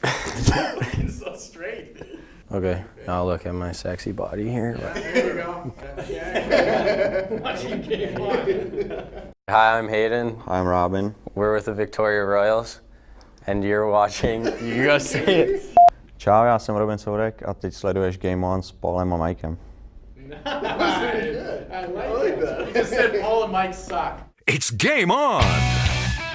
It's so straight. Okay, now look at my sexy body here. There you go. Watching Game On. Hi, I'm Hayden. I'm Robin. We're with the Victoria Royals, and you're watching. You go say it. Čau, já jsem Robin Sourek a teď sleduješ Game On s Paulem a Mikem. I like that. He just said Paul and Mike suck. It's Game On!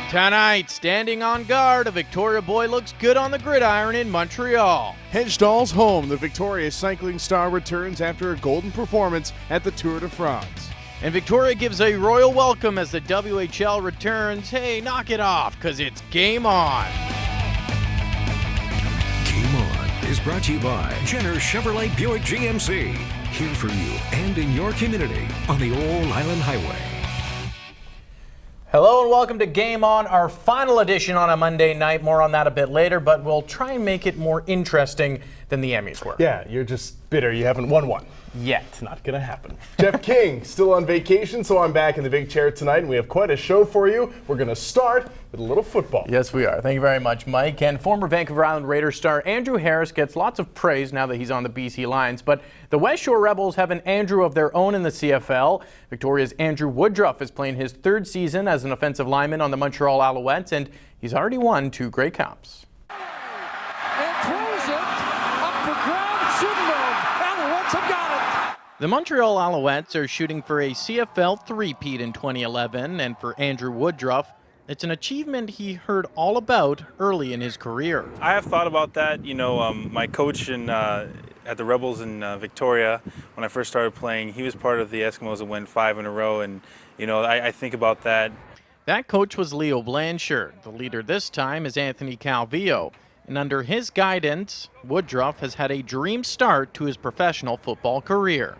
Tonight, standing on guard, a Victoria boy looks good on the gridiron in Montreal. Hedgedal's home, the Victoria cycling star returns after a golden performance at the Tour de France. And Victoria gives a royal welcome as the WHL returns. Hey, knock it off, because it's Game On. Game On is brought to you by Jenner Chevrolet Buick GMC. Here for you and in your community on the Old Island Highway. Hello and welcome to Game On, our final edition on a Monday night. More on that a bit later, but we'll try and make it more interesting than the Emmys were. Yeah, you're just bitter you haven't won one. Yet. Not gonna happen. Jeff King, still on vacation, so I'm back in the big chair tonight, and we have quite a show for you. We're gonna start with a little football. Yes, we are. Thank you very much, Mike. And former Vancouver Island Raiders star Andrew Harris gets lots of praise now that he's on the BC Lions. But the West Shore Rebels have an Andrew of their own in the CFL. Victoria's Andrew Woodruff is playing his third season as an offensive lineman on the Montreal Alouettes, and he's already won 2 Grey Cups. The Montreal Alouettes are shooting for a CFL three-peat in 2011, and for Andrew Woodruff, it's an achievement he heard all about early in his career. I have thought about that. You know, my coach at the Rebels in Victoria, when I first started playing, he was part of the Eskimos that went 5 in a row, and you know, I think about that. That coach was Leo Blanchard. The leader this time is Anthony Calvillo. And under his guidance, Woodruff has had a dream start to his professional football career.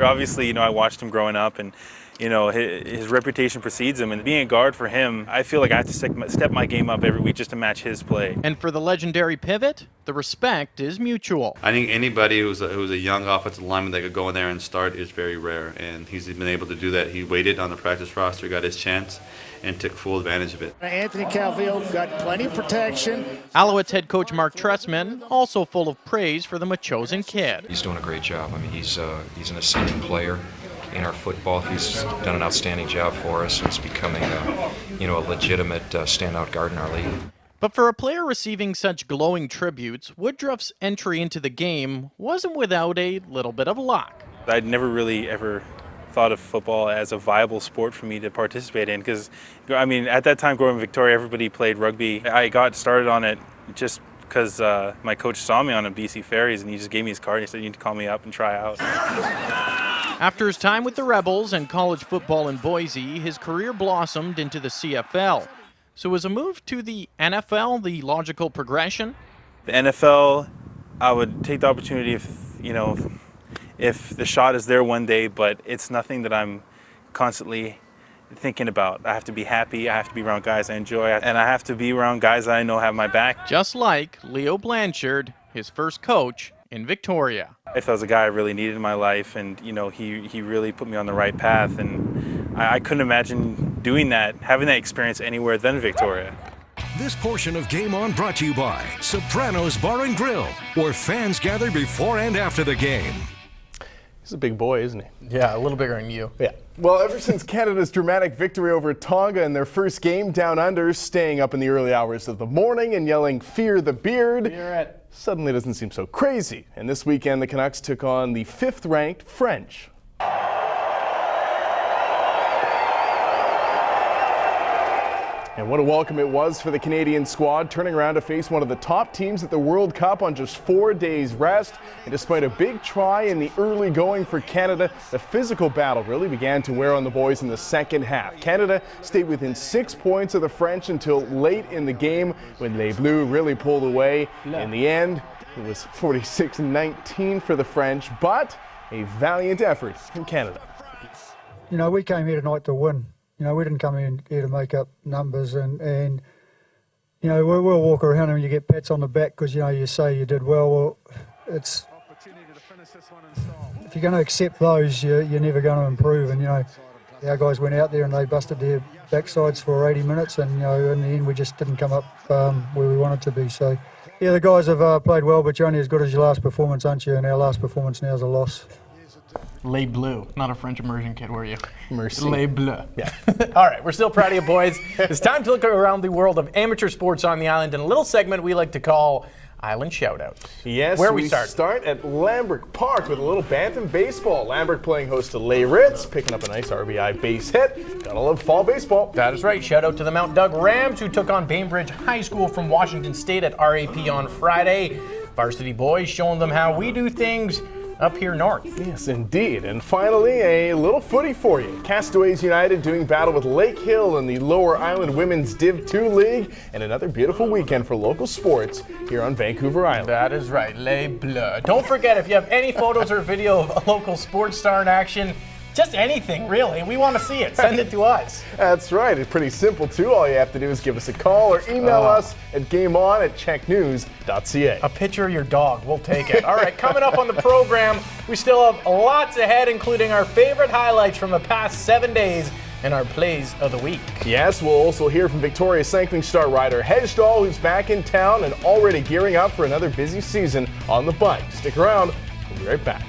Obviously, you know, I watched him growing up, and you know, his reputation precedes him. And being a guard for him, I feel like I have to step my game up every week just to match his play. And for the legendary pivot, the respect is mutual. I think anybody who's a young offensive lineman that could go in there and start is very rare, and he's been able to do that. He waited on the practice roster, got his chance, and took full advantage of it. Anthony Calvillo got plenty of protection. Alouettes head coach Mark Trestman also full of praise for the Machosen kid. He's doing a great job. I mean, he's an ascending player in our football. He's done an outstanding job for us, and he's becoming a legitimate standout guard in our league. But for a player receiving such glowing tributes, Woodruff's entry into the game wasn't without a little bit of luck. I'd never really ever thought of football as a viable sport for me to participate in, because I mean, at that time growing in Victoria, everybody played rugby. I got started on it just because my coach saw me on a BC Ferries, and he just gave me his card and he said, "You need to call me up and try out." After his time with the Rebels and college football in Boise, his career blossomed into the CFL. So was a move to the NFL the logical progression? The NFL, I would take the opportunity if the shot is there one day, but it's nothing that I'm constantly thinking about. I have to be happy, I have to be around guys I enjoy, and I have to be around guys that I know have my back. Just like Leo Blanchard, his first coach in Victoria. If I was a guy I really needed in my life, and you know, he really put me on the right path, and I couldn't imagine doing that, having that experience anywhere than Victoria. This portion of Game On brought to you by Sopranos Bar and Grill, where fans gather before and after the game. He's a big boy, isn't he? Yeah, a little bigger than you. Yeah. Well, ever since Canada's dramatic victory over Tonga in their first game down under, staying up in the early hours of the morning and yelling, "Fear the beard," suddenly doesn't seem so crazy. And this weekend, the Canucks took on the 5th-ranked French. And what a welcome it was for the Canadian squad, turning around to face one of the top teams at the World Cup on just 4 days rest. And despite a big try in the early going for Canada, the physical battle really began to wear on the boys in the second half. Canada stayed within 6 points of the French until late in the game when Les Bleus really pulled away. In the end, it was 46-19 for the French, but a valiant effort from Canada. You know, we came here tonight to win. You know, we didn't come in here to make up numbers, and you know, we'll walk around and you get pats on the back because, you know, you say you did well. Well, it's, if you're going to accept those, you're never going to improve. And, you know, our guys went out there and they busted their backsides for 80 minutes, and in the end we just didn't come up where we wanted to be. So yeah, the guys have played well, but you're only as good as your last performance, aren't you? And our last performance now is a loss. Les Bleus, not a French immersion kid, were you? Merci. Les Bleus. Yeah. All right, we're still proud of you, boys. It's time to look around the world of amateur sports on the island in a little segment we like to call Island Shoutouts. Yes, Where we start at Lambert Park with a little Bantam baseball. Lambert playing host to Les Ritz, picking up a nice RBI base hit. Gotta love fall baseball. That is right. Shout out to the Mount Doug Rams, who took on Bainbridge High School from Washington State at RAP on Friday. Varsity boys showing them how we do things up here north. Yes, indeed. And finally, a little footy for you. Castaways United doing battle with Lake Hill in the Lower Island Women's Div 2 League, and another beautiful weekend for local sports here on Vancouver Island. That is right, Les Bleus. Don't forget, if you have any photos or video of a local sports star in action, just anything, really. We want to see it. Send it to us. That's right. It's pretty simple, too. All you have to do is give us a call or email us at gameon@checknews.ca. A picture of your dog. We'll take it. All right, coming up on the program, we still have lots ahead, including our favorite highlights from the past 7 days and our plays of the week. Yes, we'll also hear from Victoria cycling star Ryder Hejdahl, who's back in town and already gearing up for another busy season on the bike. Stick around. We'll be right back.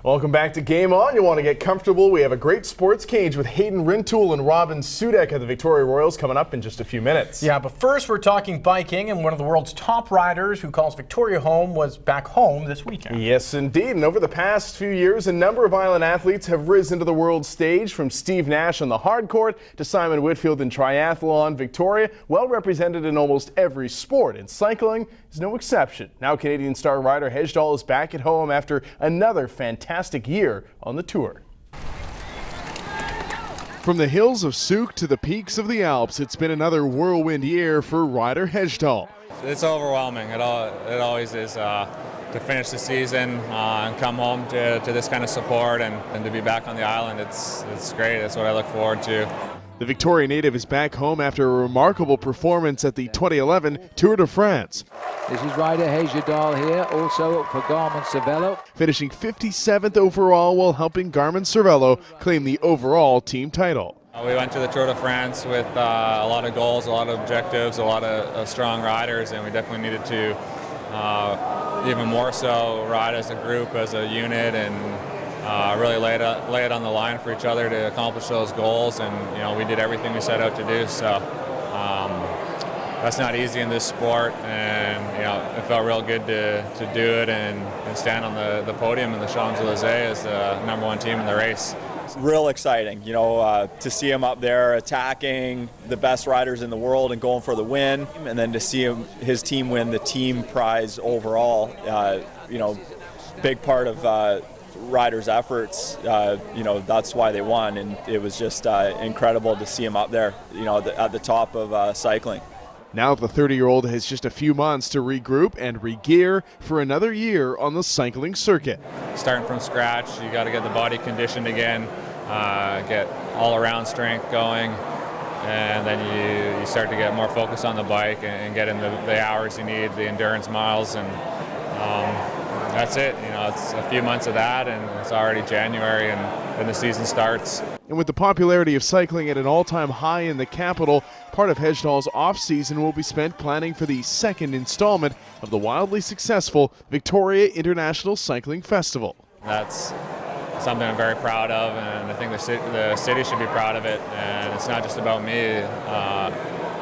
Welcome back to Game On. You'll want to get comfortable. We have a great sports cage with Hayden Rintoul and Robin Sudek of the Victoria Royals coming up in just a few minutes. Yeah, but first we're talking biking, and one of the world's top riders who calls Victoria home was back home this weekend. Yes, indeed. And over the past few years, a number of island athletes have risen to the world stage, from Steve Nash on the hard court to Simon Whitfield in triathlon. Victoria, well represented in almost every sport, and cycling is no exception. Now Canadian star Ryder Hejdahl is back at home after another fantastic year on the tour. From the hills of Souk to the peaks of the Alps, it's been another whirlwind year for Ryder Hejdahl. It's overwhelming. It always is to finish the season and come home to this kind of support and to be back on the island. It's great. That's what I look forward to. The Victoria native is back home after a remarkable performance at the 2011 Tour de France. This is Ryder Hejdahl here, also for Garmin Cervelo. Finishing 57th overall while helping Garmin Cervelo claim the overall team title. We went to the Tour de France with a lot of goals, a lot of objectives, a lot of strong riders, and we definitely needed to even more so ride as a group, as a unit, and really lay it on the line for each other to accomplish those goals. And we did everything we set out to do. So that's not easy in this sport, and it felt real good to do it and stand on the podium in the Champs-Élysées as the #1 team in the race. It's real exciting, to see him up there attacking the best riders in the world and going for the win, and then to see his team win the team prize overall. Big part of riders' efforts, that's why they won, and it was just incredible to see him up there, at the top of cycling. Now the 30-year-old has just a few months to regroup and re-gear for another year on the cycling circuit. Starting from scratch, you got to get the body conditioned again, get all-around strength going, and then you start to get more focus on the bike and get in the hours you need, the endurance miles, and that's it. It's a few months of that, and it's already January, and then the season starts. And with the popularity of cycling at an all-time high in the capital, part of Hejdahl's off-season will be spent planning for the second installment of the wildly successful Victoria International Cycling Festival. That's something I'm very proud of, and I think the city should be proud of it. And it's not just about me;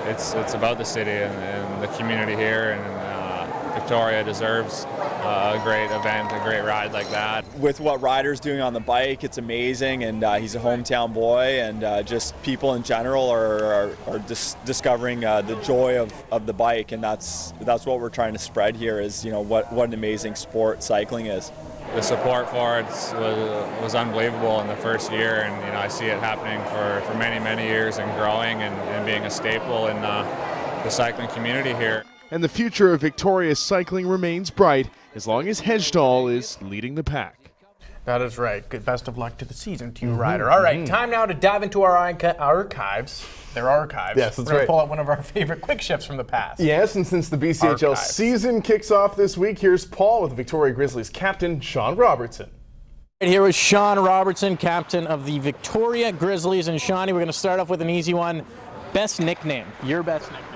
it's about the city and the community here. And Victoria deserves a great event, a great ride like that. With what Ryder's doing on the bike, it's amazing, and he's a hometown boy, and just people in general are discovering the joy of the bike, and that's what we're trying to spread here. Is what an amazing sport cycling is. The support for it was unbelievable in the first year, and I see it happening for many years and growing and being a staple in the cycling community here. And the future of Victoria's cycling remains bright as long as Hejdahl is leading the pack. That is right. Good. Best of luck to the season to you, Ryder. All right, time now to dive into our archives. They're archives. Yes, that's We're right. Pull out one of our favorite quick shifts from the past. Yes, and since the BCHL Archives. season kicks off this week, here's Paul with the Victoria Grizzlies captain, Sean Robertson. And here is Sean Robertson, captain of the Victoria Grizzlies. And Shawnee, we're going to start off with an easy one. Best nickname. Your best nickname.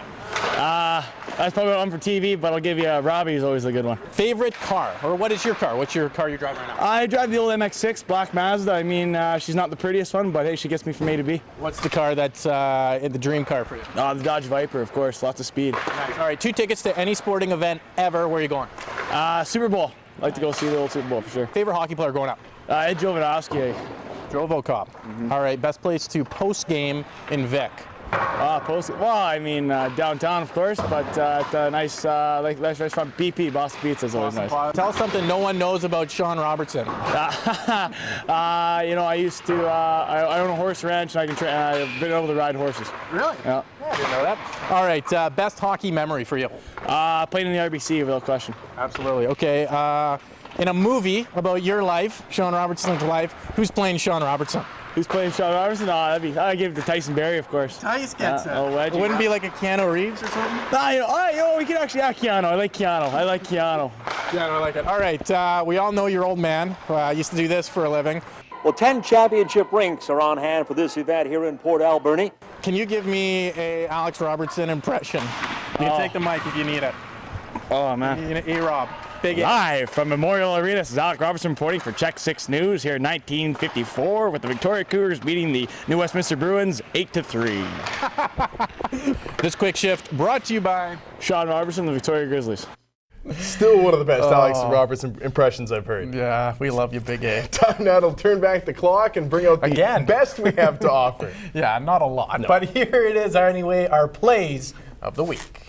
That's probably one for TV, but I'll give you Robbie's always a good one. Favorite car, or what is your car? What's your car you're driving right now? I drive the old MX-6 Black Mazda. I mean, she's not the prettiest one, but hey, she gets me from A to B. What's the car that's the dream car for you? The Dodge Viper, of course, lots of speed. Nice. All right, 2 tickets to any sporting event ever. Where are you going? Super Bowl. I'd like to go see the old Super Bowl for sure. Favorite hockey player growing up? Ed Jovanovski. Jovocop. All right, best place to post game in Vic. Well, I mean, downtown, of course, but at a nice restaurant, BP, Boston Pizza is always nice. Tell us something no one knows about Sean Robertson. You know, I used to, I own a horse ranch, and I've been able to ride horses. Really? Yeah. I didn't know that. All right, best hockey memory for you? Playing in the RBC, without question. Absolutely. Okay. In a movie about your life, Sean Robertson's life, who's playing Sean Robertson? Who's playing Sean Robertson? I'd give it to Tyson Berry, of course. Tice gets it. Wedgie. It wouldn't be like a Keanu Reeves or something? We could actually, Keanu. I like Keanu. Keanu, I like it. All right, we all know your old man. Used to do this for a living. Well, 10 championship rinks are on hand for this event here in Port Alberni. Can you give me a Alex Robertson impression? You can take the mic if you need it. Oh, man. E-Rob. Big Live from Memorial Arena, this is Alex Robertson reporting for Check 6 News here in 1954 with the Victoria Cougars beating the New Westminster Bruins 8-3. This quick shift brought to you by Sean Robertson, the Victoria Grizzlies. Still one of the best Alex Robertson impressions I've heard. Yeah, we love you, Big A. Time now to turn back the clock and bring out the best we have to offer. Yeah, not a lot, but here it is anyway, our plays of the week.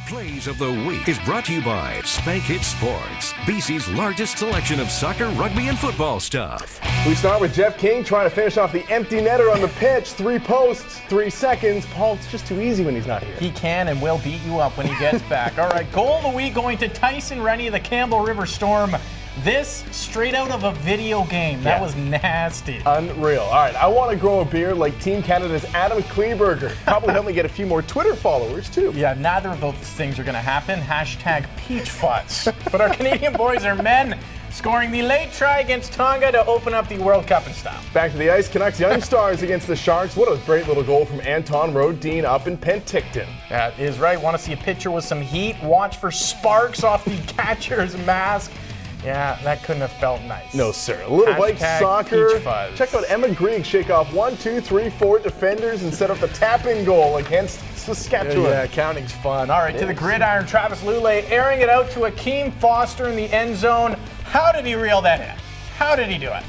Plays of the Week is brought to you by Spank It Sports, BC's largest selection of soccer, rugby, and football stuff. We start with Jeff King trying to finish off the empty netter on the pitch. 3 posts, 3 seconds. Paul, it's just too easy when he's not here. He can and will beat you up when he gets back. All right, goal of the week going to Tyson Rennie of the Campbell River Storm. This straight out of a video game. That was nasty. Unreal. All right, I want to grow a beard like Team Canada's Adam Kleberger. Probably help me get a few more Twitter followers, too. Yeah, neither of those things are going to happen. Hashtag peach fuzz. But our Canadian boys are men, scoring the late try against Tonga to open up the World Cup in style. Back to the ice, Canucks Young Stars against the Sharks. What a great little goal from Anton Rodin up in Penticton. That is right. Want to see a picture with some heat? Watch for sparks off the catcher's mask. Yeah, that couldn't have felt nice. No, sir. A little bike Hashtag soccer. peach fuzz. Check out Emma Grieg shake off 1, 2, 3, 4 defenders and set up the tap-in goal against Saskatchewan. Yeah, counting's fun. All right, to the gridiron, Travis Lulay airing it out to Akeem Foster in the end zone. How did he reel that in? How did he do it?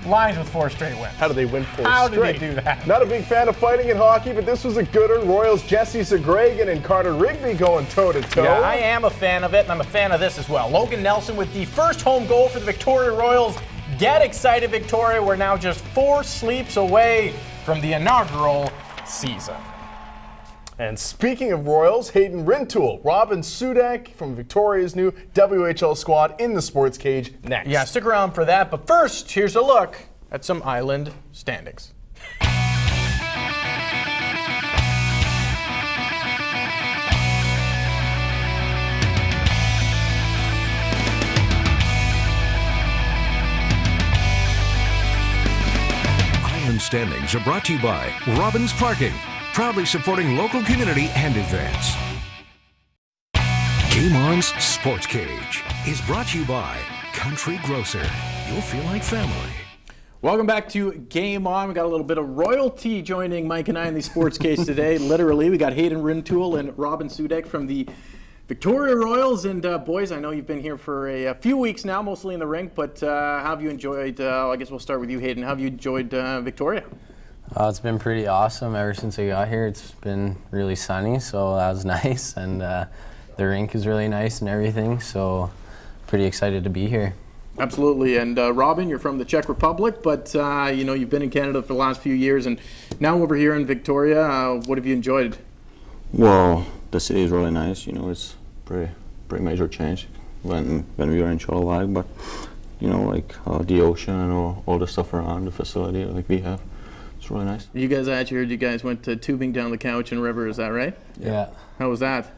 Lions with 4 straight wins. How do they win 4 straight? How did he do that? Not a big fan of fighting in hockey, but this was a gooder. Royals Jesse Zagragan and Carter Rigby going toe-to-toe. Yeah, I am a fan of it, and I'm a fan of this as well. Logan Nelson with the first home goal for the Victoria Royals. Get excited, Victoria. We're now just 4 sleeps away from the inaugural season. And speaking of Royals, Hayden Rintoul, Robin Sudak from Victoria's new WHL squad in the Sports Cage next. Yeah, stick around for that. But first, here's a look at some Island standings. Island Standings are brought to you by Robbins Parking, proudly supporting local community and events. Game On's Sports Cage is brought to you by Country Grocer. You'll feel like family. Welcome back to Game On. We got a little bit of royalty joining Mike and I in the Sports Cage today. Literally, we got Hayden Rintoul and Robin Sudak from the Victoria Royals. And boys, I know you've been here for a few weeks now, mostly in the rink, but how have you enjoyed, I guess we'll start with you, Hayden. How have you enjoyed Victoria? It's been pretty awesome ever since I got here. It's been really sunny, so that was nice. And the rink is really nice and everything, so pretty excited to be here. Absolutely. And Robin, you're from the Czech Republic, but you know, you've been in Canada for the last few years, and now over here in Victoria, what have you enjoyed? Well, the city is really nice. You know, it's pretty major change when we were in Charlevoix, but you know, like the ocean and all the stuff around the facility like we have. It's really nice. You guys, I actually heard you guys went to tubing down the Cowichan River. Is that right? Yeah. How was that?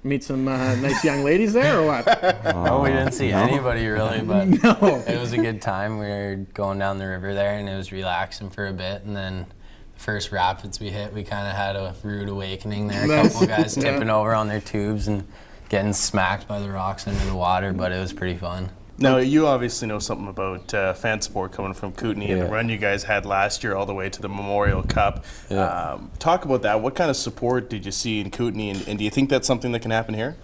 Meet some nice young ladies there, or what? Oh, we didn't see anybody really, but No. it was a good time. We were going down the river there, and it was relaxing for a bit. And then the first rapids we hit, we kind of had a rude awakening there. A couple guys tipping over on their tubes and getting smacked by the rocks into the water, but it was pretty fun. Now, you obviously know something about fan support coming from Kootenay and the run you guys had last year all the way to the Memorial Cup. Yeah. Talk about that. What kind of support did you see in Kootenay, and do you think that's something that can happen here?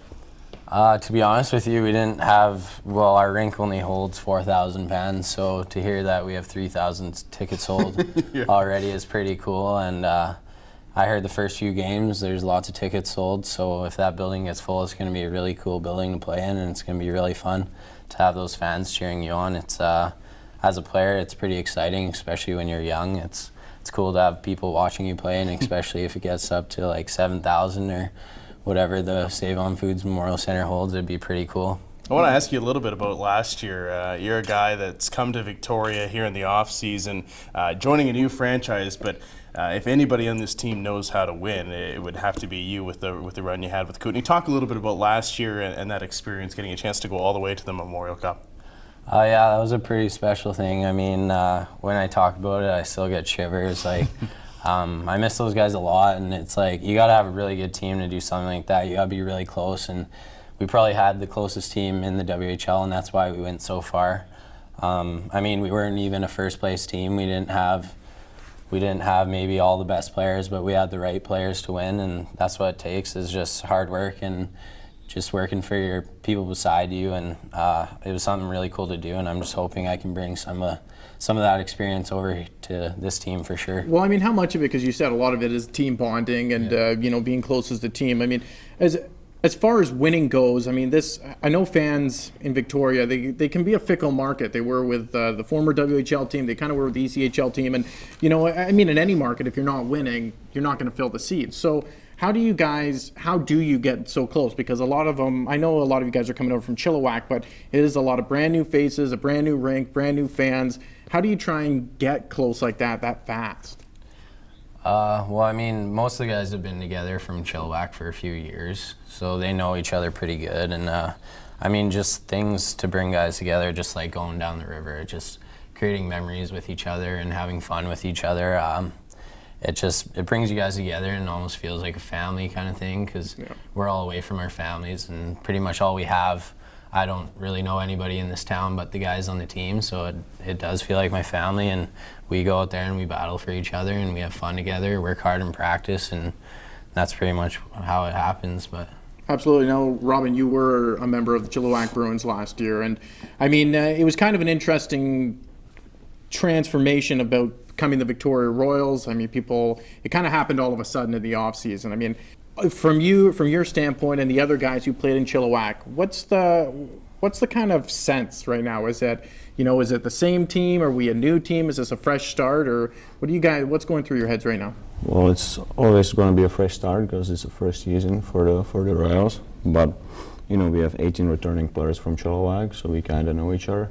To be honest with you, we didn't have, well, our rink only holds 4,000 fans, so to hear that we have 3,000 tickets sold already is pretty cool. And I heard the first few games, there's lots of tickets sold, so if that building gets full, it's going to be a really cool building to play in, and it's going to be really fun to have those fans cheering you on. It's as a player, it's pretty exciting, especially when you're young. It's cool to have people watching you play, and especially if it gets up to like 7,000 or whatever the Save On Foods Memorial Center holds, it'd be pretty cool. I want to ask you a little bit about last year. You're a guy that's come to Victoria here in the off season, joining a new franchise, but if anybody on this team knows how to win, it would have to be you with the run you had with Kootenay. Talk a little bit about last year and that experience, getting a chance to go all the way to the Memorial Cup. Yeah, that was a pretty special thing. I mean, when I talk about it, I still get shivers. Like, I miss those guys a lot, and it's like you got to have a really good team to do something like that. You got to be really close, and we probably had the closest team in the WHL, and that's why we went so far. I mean, we weren't even a first-place team. We didn't have maybe all the best players, but we had the right players to win, and that's what it takes, is just hard work and just working for your people beside you. And it was something really cool to do, and I'm just hoping I can bring some of that experience over to this team for sure. Well, I mean, how much of it, because you said a lot of it is team bonding and you know, being close as the team. I mean, as far as winning goes, I mean, I know fans in Victoria, they can be a fickle market. They were with the former WHL team. They kind of were with the ECHL team. And, you know, I mean, in any market, if you're not winning, you're not going to fill the seats. So how do you get so close? Because a lot of them, I know a lot of you guys are coming over from Chilliwack, but it is a lot of brand new faces, a brand new rink, brand new fans. How do you try and get close like that fast? Well, I mean, most of the guys have been together from Chilliwack for a few years, so they know each other pretty good. And I mean, just things to bring guys together, just like going down the river, just creating memories with each other and having fun with each other. It brings you guys together and almost feels like a family kind of thing, because we're all away from our families, and pretty much all we have. I don't really know anybody in this town but the guys on the team, so it does feel like my family, and we go out there and we battle for each other and we have fun together, work hard in practice, and that's pretty much how it happens. But Absolutely. Now, Robin, you were a member of the Chilliwack Bruins last year, and I mean, it was kind of an interesting transformation about becoming the Victoria Royals. I mean, it kind of happened all of a sudden in the off season. I mean, from your standpoint and the other guys who played in Chilliwack, what's the kind of sense right now? Is it the same team? Are we a new team? Is this a fresh start? Or what's going through your heads right now? Well, it's always going to be a fresh start because it's the first season for the Royals. But you know, we have 18 returning players from Chilliwack, so we kind of know each other.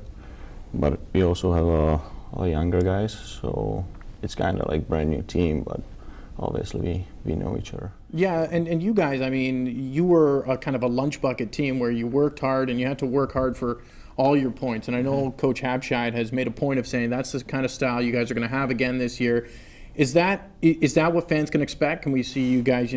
But we also have all younger guys, so it's kind of like brand new team. But obviously we know each other. Yeah, and you guys, I mean, you were a kind of a lunch bucket team where you worked hard and you had to work hard for all your points. And I know Coach Habscheid has made a point of saying that's the kind of style you guys are going to have again this year. Is that what fans can expect? Can we see you guys,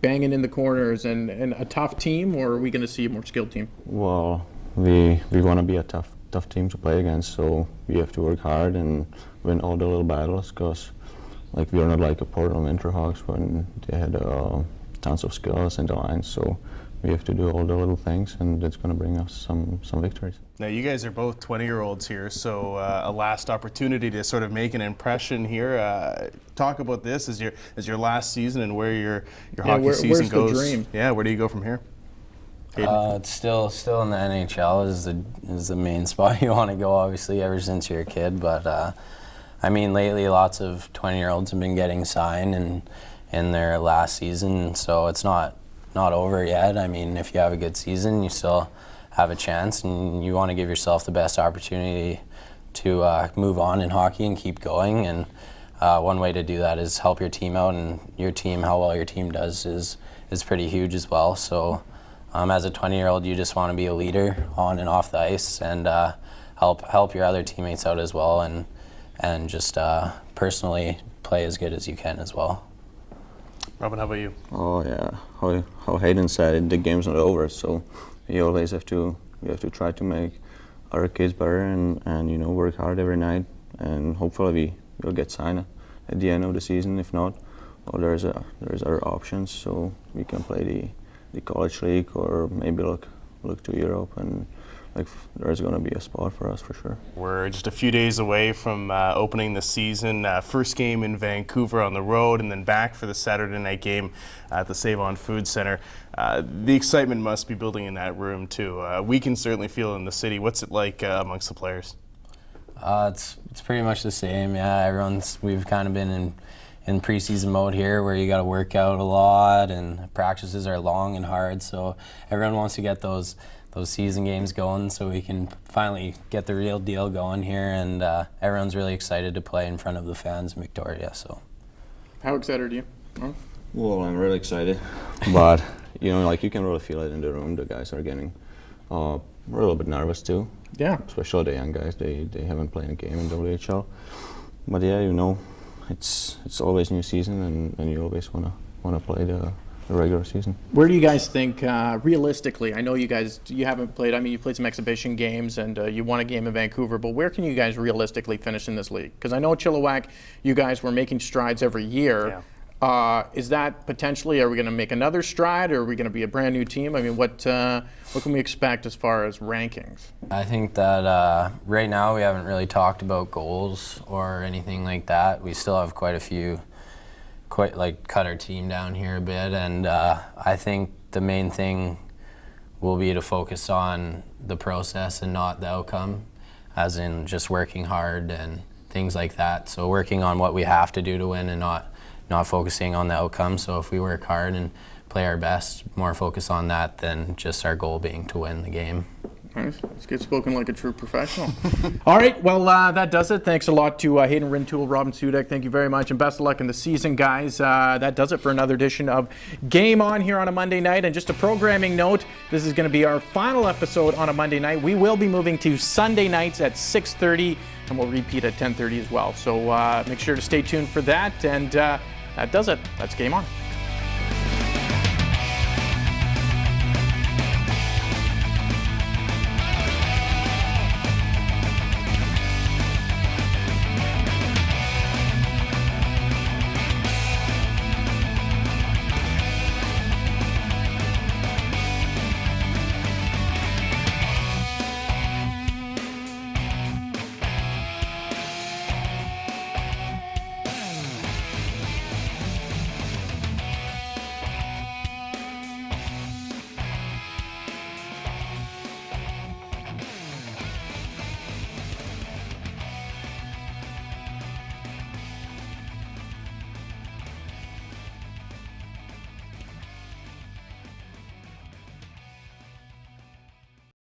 banging in the corners and a tough team, or are we going to see a more skilled team? Well, we want to be a tough team to play against, so we have to work hard and win all the little battles, because we are not like a Portland Winterhawks when they had tons of skills in the line. So we have to do all the little things, and it's going to bring us some victories. Now, you guys are both 20-year-olds here, so a last opportunity to sort of make an impression here. Talk about this as your last season and where your hockey season goes. Where's the dream? Yeah, where do you go from here? It's still in the NHL is the main spot you want to go, obviously, ever since you're a kid. But I mean, lately lots of 20-year-olds have been getting signed in their last season, so it's not over yet. I mean, if you have a good season, you still have a chance, and you want to give yourself the best opportunity to move on in hockey and keep going. And one way to do that is help your team out, and your team, how well your team does is pretty huge as well. So as a 20-year-old, you just want to be a leader on and off the ice, and help your other teammates out as well, and just personally play as good as you can as well. Robin, how about you? Oh yeah, how Hayden said, the game's not over, so you always have to try to make our kids better, and you know, work hard every night, and hopefully we'll get signed at the end of the season. If not, well, there's other options, so we can play the college league, or maybe look to Europe, and like there's going to be a spot for us for sure. We're just a few days away from opening the season. First game in Vancouver on the road, and then back for the Saturday night game at the Save-On Food Center. The excitement must be building in that room too. We can certainly feel it in the city. What's it like amongst the players? It's pretty much the same. Yeah, we've kind of been in preseason mode here, where you got to work out a lot, and practices are long and hard. So everyone wants to get those season games going, so we can finally get the real deal going here, and everyone's really excited to play in front of the fans in Victoria. So, how excited are you? Oh. Well, I'm really excited, but you know, like you can really feel it in the room. The guys are getting a little bit nervous too. Yeah. Especially the young guys. They haven't played a game in WHL, but yeah, you know, it's always new season, and you always wanna play the regular season. Where do you guys think, realistically, I know you haven't played, I mean, you played some exhibition games, and you won a game in Vancouver, but where can you guys realistically finish in this league? Because I know at Chilliwack, you guys were making strides every year. Yeah. Is that potentially, are we going to make another stride, or are we going to be a brand new team? I mean, what can we expect as far as rankings? I think that right now we haven't really talked about goals or anything like that. We still have quite a few, cut our team down here a bit, and I think the main thing will be to focus on the process and not the outcome, as in just working hard and things like that. So working on what we have to do to win, and not focusing on the outcome. So if we work hard and play our best, more focus on that than just our goal being to win the game. Nice. Let's get spoken like a true professional. All right, well, that does it. Thanks a lot to Hayden Rintoul, Robin Sudek. Thank you very much, and best of luck in the season, guys. That does it for another edition of Game On here on a Monday night. And just a programming note, this is going to be our final episode on a Monday night. We will be moving to Sunday nights at 6:30, and we'll repeat at 10:30 as well. So make sure to stay tuned for that, and that does it. That's Game On.